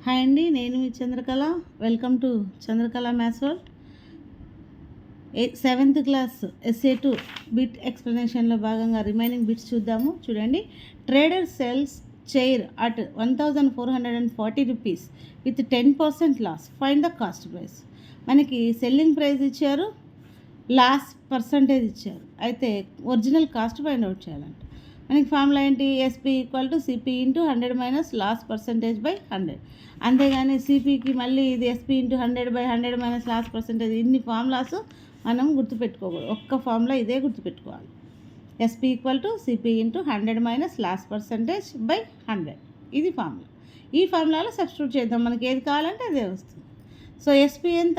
Hi అండి, నేను మీ Chandrakala. Welcome to Chandrakala maths world. 7th class SA2 bit ఎక్స్ప్లెనేషన్లో భాగంగా రిమైనింగ్ బిట్స్ చూద్దాము. చూడండి. Trader sells chair at 1440 rupees with 10% loss. Find the cost price. మనకి సెల్లింగ్ ప్రైస్ ఇచ్చారు, లాస్ పర్సంటేజ్ ఇచ్చారు. అయితే ఒరిజినల్ కాస్ట్ ఫైండ్ అవుట్ చేయాలంట. మనకి ఫార్ములా ఏంటి? SP = CP × 100 - loss percentage by 100. అంతేగాని CPకి మళ్ళీ ఇది SP × 100/100 - లాస్ పర్సంటేజ్, ఇన్ని ఫార్ములాస్ మనం గుర్తుపెట్టుకోకూడదు. ఒక్క ఫార్ములా ఇదే గుర్తుపెట్టుకోవాలి. SP = CP × 100 - loss percentage by 100. ఇది ఫార్ములా. ఈ ఫార్ములాలో సబ్స్టిట్యూట్ చేద్దాం. మనకి ఏది కావాలంటే అదే వస్తుంది. సో SP ఎంత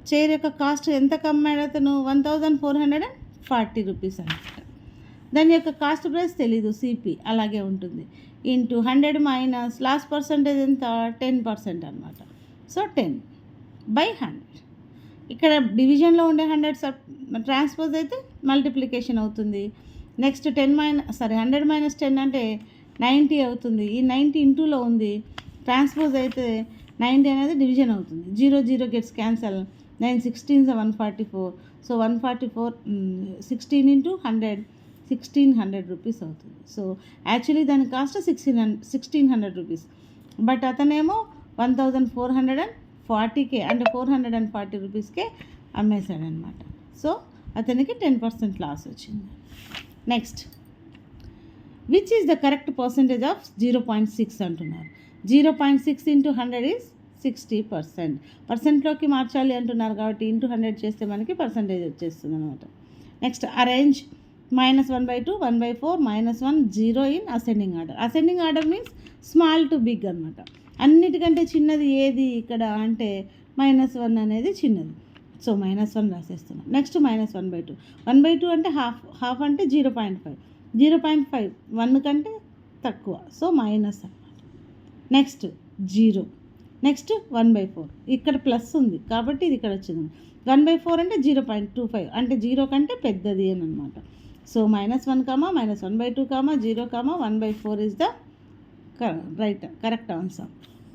చైర్ యొక్క కాస్ట్ ఎంత కమ్మాడు అతను? 1440 రూపీస్ అనమాట. దాని యొక్క కాస్ట్ ప్రైస్ తెలీదు, CP అలాగే ఉంటుంది. ఇంటూ 100 - లాస్ పర్సంటేజ్ ఎంత? 10% అనమాట. సో 10/100. ఇక్కడ డివిజన్లో ఉండే 100 ట్రాన్స్పోజ్ అయితే మల్టిప్లికేషన్ అవుతుంది. నెక్స్ట్ 100 - 10 అంటే 90 అవుతుంది. ఈ 90 ఇంటూలో ఉంది. ట్రాన్స్పోజ్ అయితే 90 అనేది డివిజన్ అవుతుంది. 0 గెట్స్ క్యాన్సల్. 9 16 144. సో 144 16 × 100 1600 రూపీస్ అవుతుంది. సో యాక్చువల్లీ దాని కాస్ట్ 1600 రూపీస్. బట్ అతనేమో 1440కే అంటే 440 రూపీస్కే అమ్మేశాడనమాట. సో అతనికి 10% లాస్ వచ్చింది. Next, which is the correct percentage of 0.6 అంటున్నారు. 0.6 × 100 ఈజ్ 60%. పర్సెంట్లోకి మార్చాలి అంటున్నారు కాబట్టి ఇంటూ 100 చేస్తే మనకి పర్సంటేజ్ వచ్చేస్తుంది అనమాట. Next, arrange -1/2 1/4 -1 0 in ascending order. Ascending order means small to big అనమాట. అన్నిటికంటే చిన్నది ఏది ఇక్కడ అంటే -1 అనేది చిన్నది. సో -1 రాసేస్తున్నాం. నెక్స్ట్ -1/2. 1/2 అంటే హాఫ్ అంటే 0.5. 0.5 1 కంటే తక్కువ, సో మైనస్ అనమాట. నెక్స్ట్ 0. నెక్స్ట్ 1/4. ఇక్కడ ప్లస్ ఉంది కాబట్టి ఇది ఇక్కడ వచ్చింది. 1/4 అంటే 0.25 అంటే 0 కంటే పెద్దది అని అనమాట. So -1, -1/2, 0, 1/4 is the correct answer.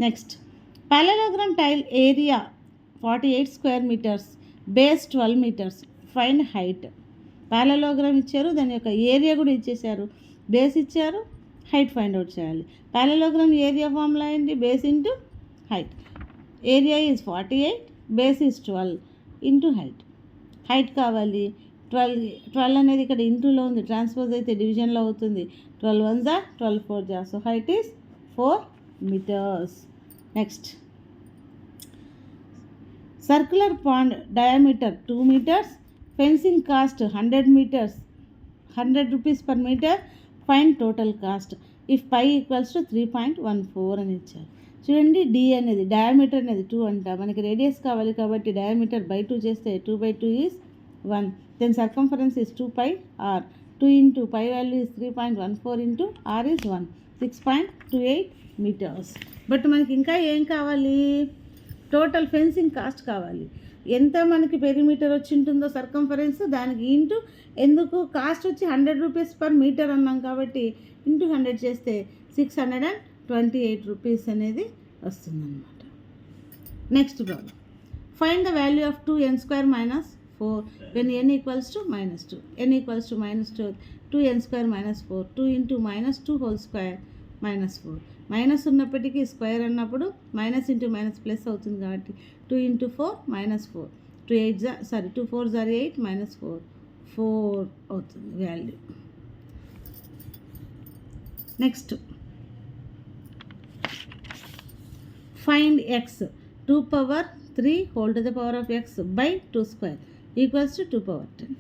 Next, parallelogram tile area 48 square metres, base 12 metres. Find height. Parallelogram ఇచ్చారు, దాని యొక్క ఏరియా కూడా ఇచ్చేసారు, బేస్ ఇచ్చారు, హైట్ ఫైండ్ అవుట్ చేయాలి. పారలలోగ్రామ్ ఏరియా ఫార్ములా ఏంటి? Base into height. Area is 48, base is 12 into height. Height కావాలి. 12 అనేది ఇక్కడ ఇంటూలో ఉంది, ట్రాన్స్పోజ్ అయితే డివిజన్లో అవుతుంది. 12 1 జా 12 4 జా. So height is 4 metres. Next, circular pond diameter 2 metres, fencing cost 100 metres, 100 rupees per metre. Find total cost if π = 3.14 అని ఇచ్చారు. చూడండి, D అనేది డయామీటర్ అనేది 2 అంట. మనకి రేడియస్ కావాలి కాబట్టి డయామీటర్ బై 2 చేస్తే 2/2 is 1. Then circumference is 2πr. 2 × π value is 3.14 × r is 1. 6.28 metres. But మనకి ఇంకా ఏం కావాలి? టోటల్ ఫెన్సింగ్ కాస్ట్ కావాలి. ఎంత మనకి పెరిమీటర్ వచ్చి ఉంటుందో సర్కంఫరెన్స్, దానికి ఇంటూ ఎందుకు కాస్ట్ వచ్చి 100 రూపీస్ పర్ మీటర్ అన్నాం కాబట్టి ఇంటూ 100 చేస్తే 628 రూపీస్ అనేది వస్తుందన్నమాట. Next problem. Find the value of 2n² - 4 when n = -2. n = -2, 2n² - 4. 2 × -2² -4. Minus ఉన్నప్పటికీ స్క్వేర్ అన్నప్పుడు మైనస్ ఇంటూ మైనస్ ప్లస్ అవుతుంది కాబట్టి 2 × 4 -4. 2 4 = 8 -4 4 అవుతుంది value. Next, find x. 2^3 whole to the power of x by 2² = 2^10.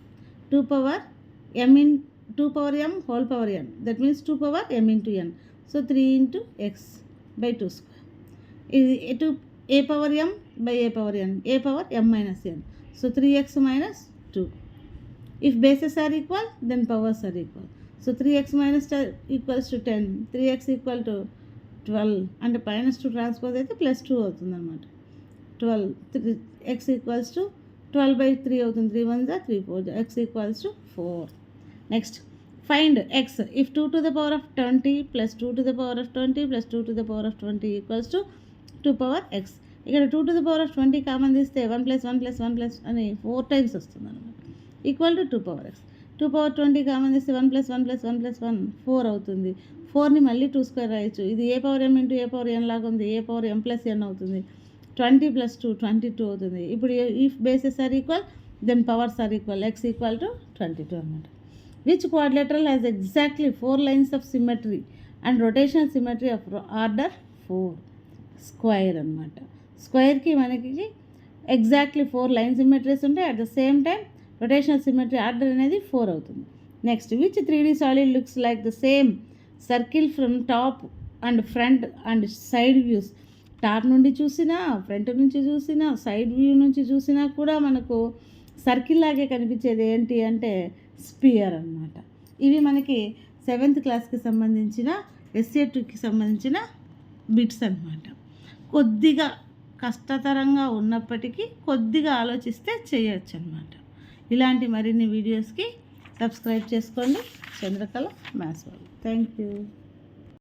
2m whole power n, that means 2m into n. So 3 × x by 2². ఇది a power m by a power n, a power m minus n. So 3x - 2. If bases are equal, then powers are equal. So 3x - = 10. 3x = 12 అంటే -2 transpose అయితే +2 అవుతుంది అనమాట. 12 x = 12/3 అవుతుంది. 3 1 జా 3 4 జా. x = 4. Next, find X if 2 to the power of 20 plus 2 to the power of 20 plus 2 to the power of 20 equals to 2 power x. ఇక్కడ 2 to the power of 20 common తీస్తే 1 + 1 + 1 + అని 4 టైమ్స్ వస్తుంది అనమాట, equal to 2 power x. 2 power 20 common తీస్తే 1 + 1 + 1 + 1 4 అవుతుంది. 4ని మళ్ళీ 2 square రాయొచ్చు. ఇది ఏ పవర్ m ఇంటూ ఏ పవర్ n లాగా ఉంది, ఏ పవర్ m + n అవుతుంది. 20 + 2 22 అవుతుంది. ఇప్పుడు if bases are equal then powers are equal, x equal to 22 అనమాట. Which quadrilateral has exactly 4 lines of symmetry and rotational symmetry of order 4? Square అనమాట. స్క్వేర్కి మనకి exactly 4 line symmetries ఉంటాయి. At the same time rotational symmetry order అనేది 4 అవుతుంది. Next, which 3D solid looks like the same circle from top and front and side views. Top నుండి చూసినా, front నుంచి చూసినా, side view నుంచి చూసినా కూడా మనకు సర్కిల్ లాగే కనిపించేది ఏంటి అంటే స్పియర్ అనమాట. ఇవి మనకి 7th క్లాస్కి సంబంధించిన SA2కి సంబంధించిన బిట్స్ అనమాట. కొద్దిగా కష్టతరంగా ఉన్నప్పటికీ కొద్దిగా ఆలోచిస్తే చేయొచ్చు అనమాట. ఇలాంటి మరిన్ని వీడియోస్కి సబ్స్క్రైబ్ చేసుకోండి. చంద్రకళ మ్యాథ్స్ వాళ్ళు. Thank you.